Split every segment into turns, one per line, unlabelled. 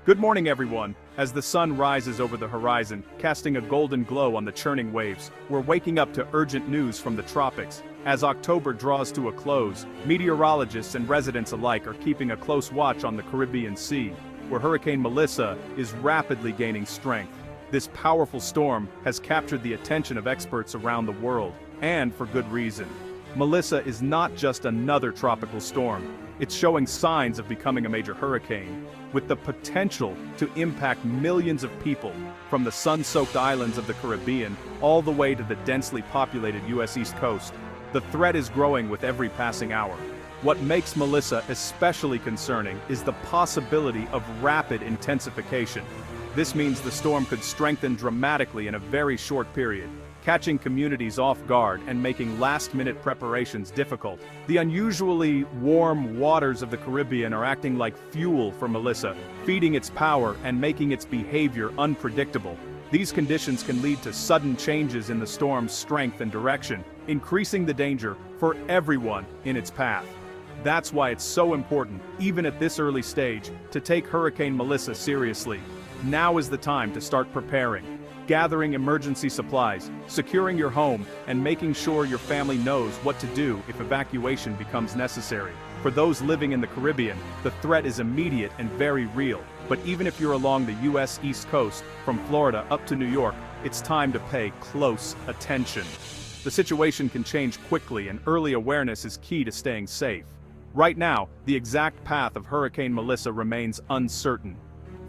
Good morning, everyone. As the sun rises over the horizon, casting a golden glow on the churning waves, we're waking up to urgent news from the tropics. As October draws to a close, meteorologists and residents alike are keeping a close watch on the Caribbean Sea, where Hurricane Melissa is rapidly gaining strength. This powerful storm has captured the attention of experts around the world, and for good reason. Melissa is not just another tropical storm. It's showing signs of becoming a major hurricane, with the potential to impact millions of people, from the sun-soaked islands of the Caribbean all the way to the densely populated U.S. East Coast. The threat is growing with every passing hour. What makes Melissa especially concerning is the possibility of rapid intensification. This means the storm could strengthen dramatically in a very short period, catching communities off guard and making last-minute preparations difficult. The unusually warm waters of the Caribbean are acting like fuel for Melissa, feeding its power and making its behavior unpredictable. These conditions can lead to sudden changes in the storm's strength and direction, increasing the danger for everyone in its path. That's why it's so important, even at this early stage, to take Hurricane Melissa seriously. Now is the time to start preparing. Gathering emergency supplies, securing your home, and making sure your family knows what to do if evacuation becomes necessary. For those living in the Caribbean, the threat is immediate and very real. But even if you're along the U.S. East Coast, from Florida up to New York, it's time to pay close attention. The situation can change quickly, and early awareness is key to staying safe. Right now, the exact path of Hurricane Melissa remains uncertain.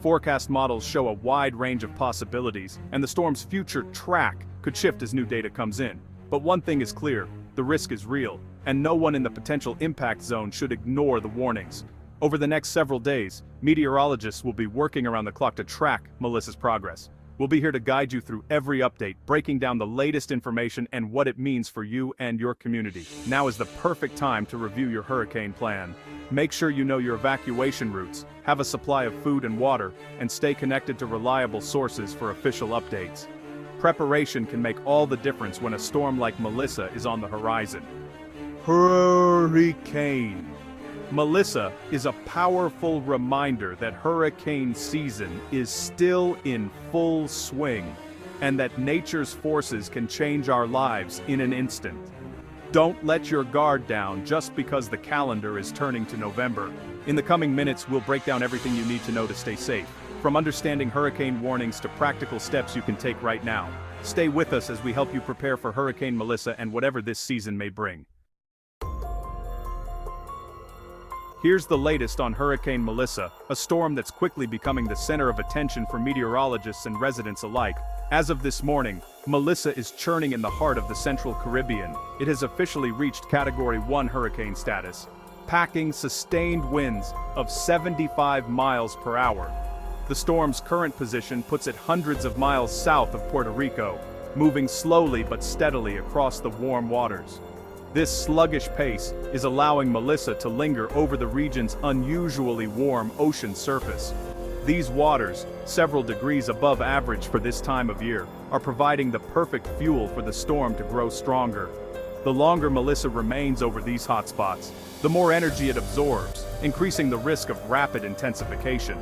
Forecast models show a wide range of possibilities, and the storm's future track could shift as new data comes in. But one thing is clear, the risk is real, and no one in the potential impact zone should ignore the warnings. Over the next several days, meteorologists will be working around the clock to track Melissa's progress. We'll be here to guide you through every update, breaking down the latest information and what it means for you and your community. Now is the perfect time to review your hurricane plan. Make sure you know your evacuation routes, have a supply of food and water, and stay connected to reliable sources for official updates. Preparation can make all the difference when a storm like Melissa is on the horizon. Hurricane Melissa is a powerful reminder that hurricane season is still in full swing, and that nature's forces can change our lives in an instant. Don't let your guard down just because the calendar is turning to November. In the coming minutes, we'll break down everything you need to know to stay safe, from understanding hurricane warnings to practical steps you can take right now. Stay with us as we help you prepare for Hurricane Melissa and whatever this season may bring. Here's the latest on Hurricane Melissa, a storm that's quickly becoming the center of attention for meteorologists and residents alike. As of this morning, Melissa is churning in the heart of the Central Caribbean. It has officially reached Category 1 hurricane status, packing sustained winds of 75 miles per hour. The storm's current position puts it hundreds of miles south of Puerto Rico, moving slowly but steadily across the warm waters. This sluggish pace is allowing Melissa to linger over the region's unusually warm ocean surface. These waters, several degrees above average for this time of year, are providing the perfect fuel for the storm to grow stronger. The longer Melissa remains over these hotspots, the more energy it absorbs, increasing the risk of rapid intensification.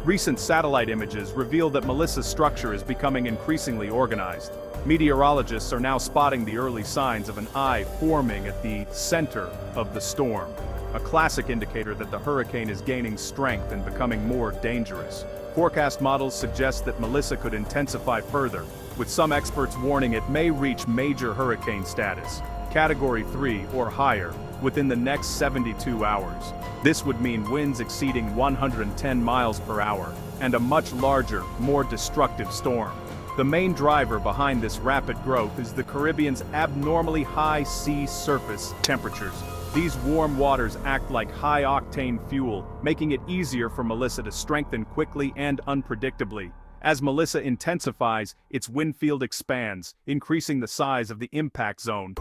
Recent satellite images reveal that Melissa's structure is becoming increasingly organized. Meteorologists are now spotting the early signs of an eye forming at the center of the storm, a classic indicator that the hurricane is gaining strength and becoming more dangerous. Forecast models suggest that Melissa could intensify further, with some experts warning it may reach major hurricane status, Category 3 or higher, within the next 72 hours. This would mean winds exceeding 110 miles per hour, and a much larger, more destructive storm. The main driver behind this rapid growth is the Caribbean's abnormally high sea surface temperatures. These warm waters act like high-octane fuel, making it easier for Melissa to strengthen quickly and unpredictably. As Melissa intensifies, its wind field expands, increasing the size of the impact zone.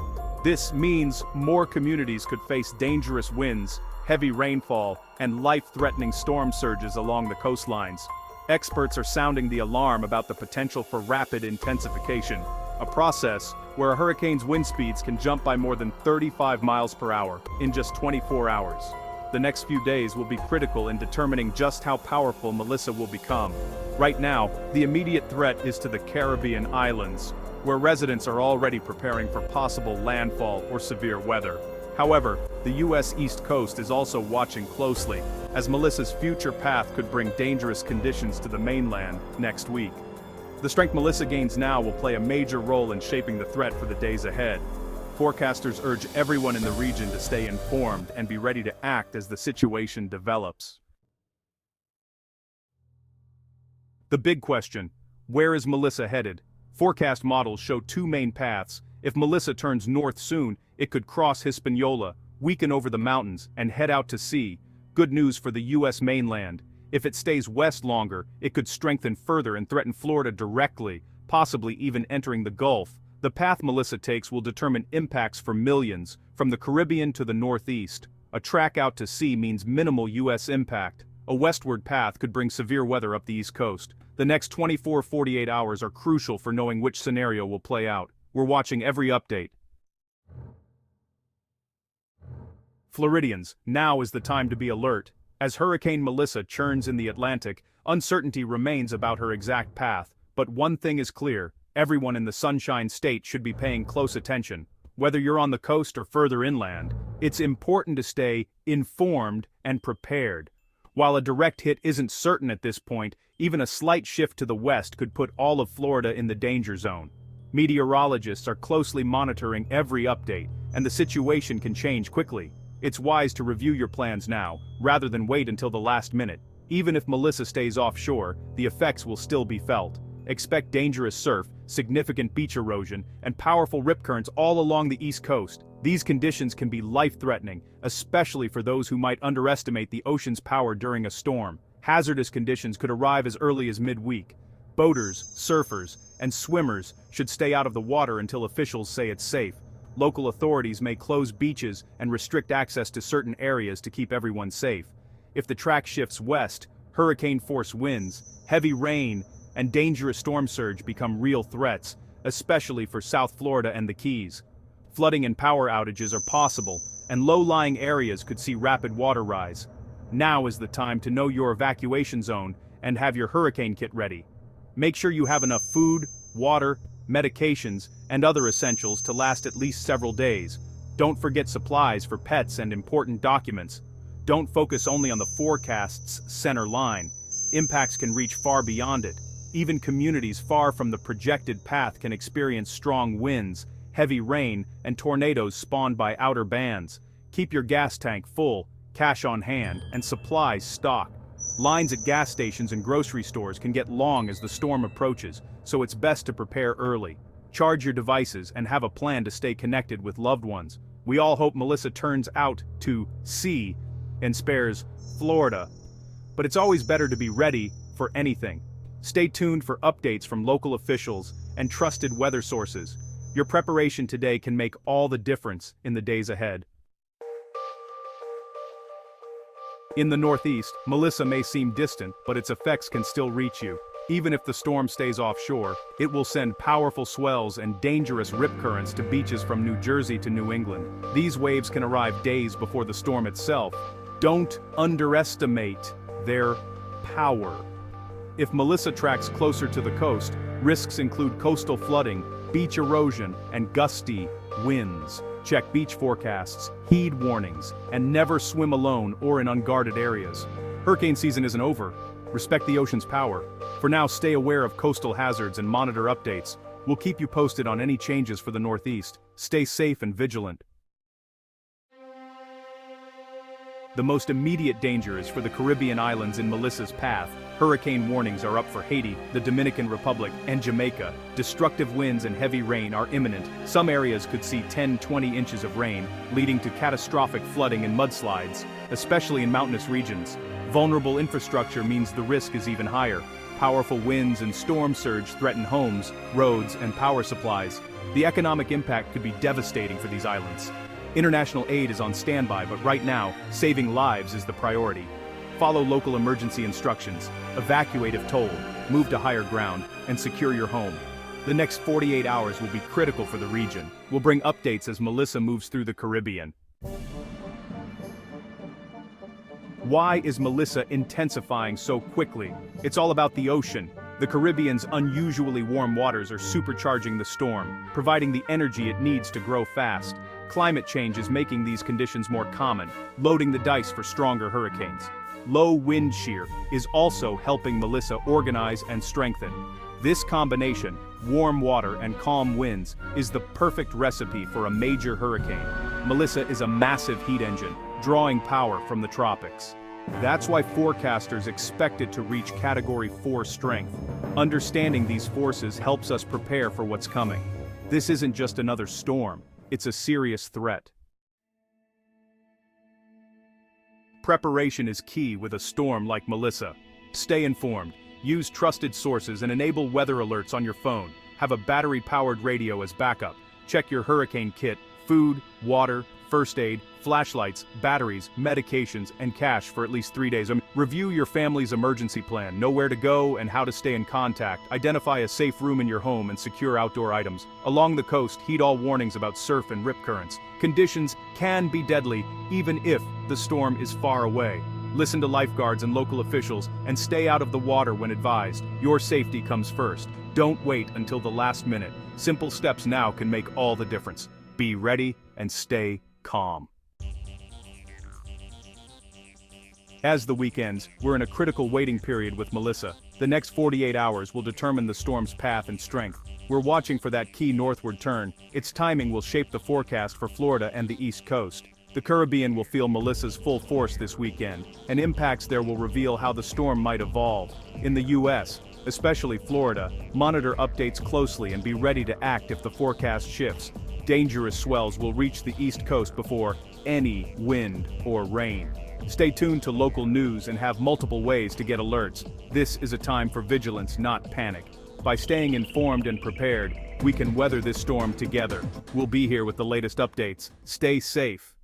This means more communities could face dangerous winds, heavy rainfall, and life-threatening storm surges along the coastlines. Experts are sounding the alarm about the potential for rapid intensification, a process where a hurricane's wind speeds can jump by more than 35 miles per hour in just 24 hours. The next few days will be critical in determining just how powerful Melissa will become. Right now, the immediate threat is to the Caribbean islands, where residents are already preparing for possible landfall or severe weather. However, the U.S. East Coast is also watching closely, as Melissa's future path could bring dangerous conditions to the mainland next week. The strength Melissa gains now will play a major role in shaping the threat for the days ahead. Forecasters urge everyone in the region to stay informed and be ready to act as the situation develops. The big question: where is Melissa headed? Forecast models show two main paths. If Melissa turns north soon, it could cross Hispaniola, weaken over the mountains, and head out to sea. Good news for the U.S. mainland. If it stays west longer, it could strengthen further and threaten Florida directly, possibly even entering the Gulf. The path Melissa takes will determine impacts for millions, from the Caribbean to the Northeast. A track out to sea means minimal U.S. impact. A westward path could bring severe weather up the East Coast. The next 24-48 hours are crucial for knowing which scenario will play out. We're watching every update. Floridians, now is the time to be alert. As Hurricane Melissa churns in the Atlantic, uncertainty remains about her exact path. But one thing is clear: everyone in the Sunshine State should be paying close attention. Whether you're on the coast or further inland, it's important to stay informed and prepared. While a direct hit isn't certain at this point, even a slight shift to the west could put all of Florida in the danger zone. Meteorologists are closely monitoring every update, and the situation can change quickly. It's wise to review your plans now, rather than wait until the last minute. Even if Melissa stays offshore, the effects will still be felt. Expect dangerous surf, significant beach erosion, and powerful rip currents all along the East Coast. These conditions can be life-threatening, especially for those who might underestimate the ocean's power during a storm. Hazardous conditions could arrive as early as midweek. Boaters, surfers, and swimmers should stay out of the water until officials say it's safe. Local authorities may close beaches and restrict access to certain areas to keep everyone safe. If the track shifts west, hurricane-force winds, heavy rain, and dangerous storm surge become real threats, especially for South Florida and the Keys. Flooding and power outages are possible, and low-lying areas could see rapid water rise. Now is the time to know your evacuation zone and have your hurricane kit ready. Make sure you have enough food, water, medications, and other essentials to last at least several days. Don't forget supplies for pets and important documents. Don't focus only on the forecast's center line. Impacts can reach far beyond it. Even communities far from the projected path can experience strong winds, heavy rain, and tornadoes spawned by outer bands. Keep your gas tank full, cash on hand, and supplies stocked. Lines at gas stations and grocery stores can get long as the storm approaches, so it's best to prepare early. Charge your devices and have a plan to stay connected with loved ones. We all hope Melissa turns out to sea and spares Florida. But it's always better to be ready for anything. Stay tuned for updates from local officials and trusted weather sources. Your preparation today can make all the difference in the days ahead. In the Northeast, Melissa may seem distant, but its effects can still reach you. Even if the storm stays offshore, it will send powerful swells and dangerous rip currents to beaches from New Jersey to New England. These waves can arrive days before the storm itself. Don't underestimate their power. If Melissa tracks closer to the coast, risks include coastal flooding, beach erosion, and gusty winds. Check beach forecasts, heed warnings, and never swim alone or in unguarded areas. Hurricane season isn't over. Respect the ocean's power. For now, stay aware of coastal hazards and monitor updates. We'll keep you posted on any changes for the Northeast. Stay safe and vigilant. The most immediate danger is for the Caribbean islands in Melissa's path. Hurricane warnings are up for Haiti, the Dominican Republic, and Jamaica. Destructive winds and heavy rain are imminent. Some areas could see 10-20 inches of rain, leading to catastrophic flooding and mudslides, especially in mountainous regions. Vulnerable infrastructure means the risk is even higher. Powerful winds and storm surge threaten homes, roads, and power supplies. The economic impact could be devastating for these islands. International aid is on standby, but right now, saving lives is the priority. Follow local emergency instructions, evacuate if told, move to higher ground, and secure your home. The next 48 hours will be critical for the region. We'll bring updates as Melissa moves through the Caribbean. Why is Melissa intensifying so quickly? It's all about the ocean. The Caribbean's unusually warm waters are supercharging the storm, providing the energy it needs to grow fast. Climate change is making these conditions more common, loading the dice for stronger hurricanes. Low wind shear is also helping Melissa organize and strengthen. This combination, warm water and calm winds, is the perfect recipe for a major hurricane. Melissa is a massive heat engine, drawing power from the tropics. That's why forecasters expect it to reach Category 4 strength. Understanding these forces helps us prepare for what's coming. This isn't just another storm, it's a serious threat. Preparation is key with a storm like Melissa. Stay informed, use trusted sources and enable weather alerts on your phone. Have a battery-powered radio as backup. Check your hurricane kit, food, water, first aid, flashlights, batteries, medications, and cash for at least 3 days. Review your family's emergency plan, know where to go and how to stay in contact, identify a safe room in your home and secure outdoor items. Along the coast, heed all warnings about surf and rip currents. Conditions can be deadly even if the storm is far away. Listen to lifeguards and local officials and stay out of the water when advised. Your safety comes first. Don't wait until the last minute. Simple steps now can make all the difference. Be ready and stay calm. As the week ends, we're in a critical waiting period with Melissa. The next 48 hours will determine the storm's path and strength. We're watching for that key northward turn. Its timing will shape the forecast for Florida and the East Coast. The Caribbean will feel Melissa's full force this weekend, and impacts there will reveal how the storm might evolve. In the U.S., especially Florida, monitor updates closely and be ready to act if the forecast shifts. Dangerous swells will reach the East Coast before any wind or rain. Stay tuned to local news and have multiple ways to get alerts. This is a time for vigilance, not panic. By staying informed and prepared, we can weather this storm together. We'll be here with the latest updates. Stay safe.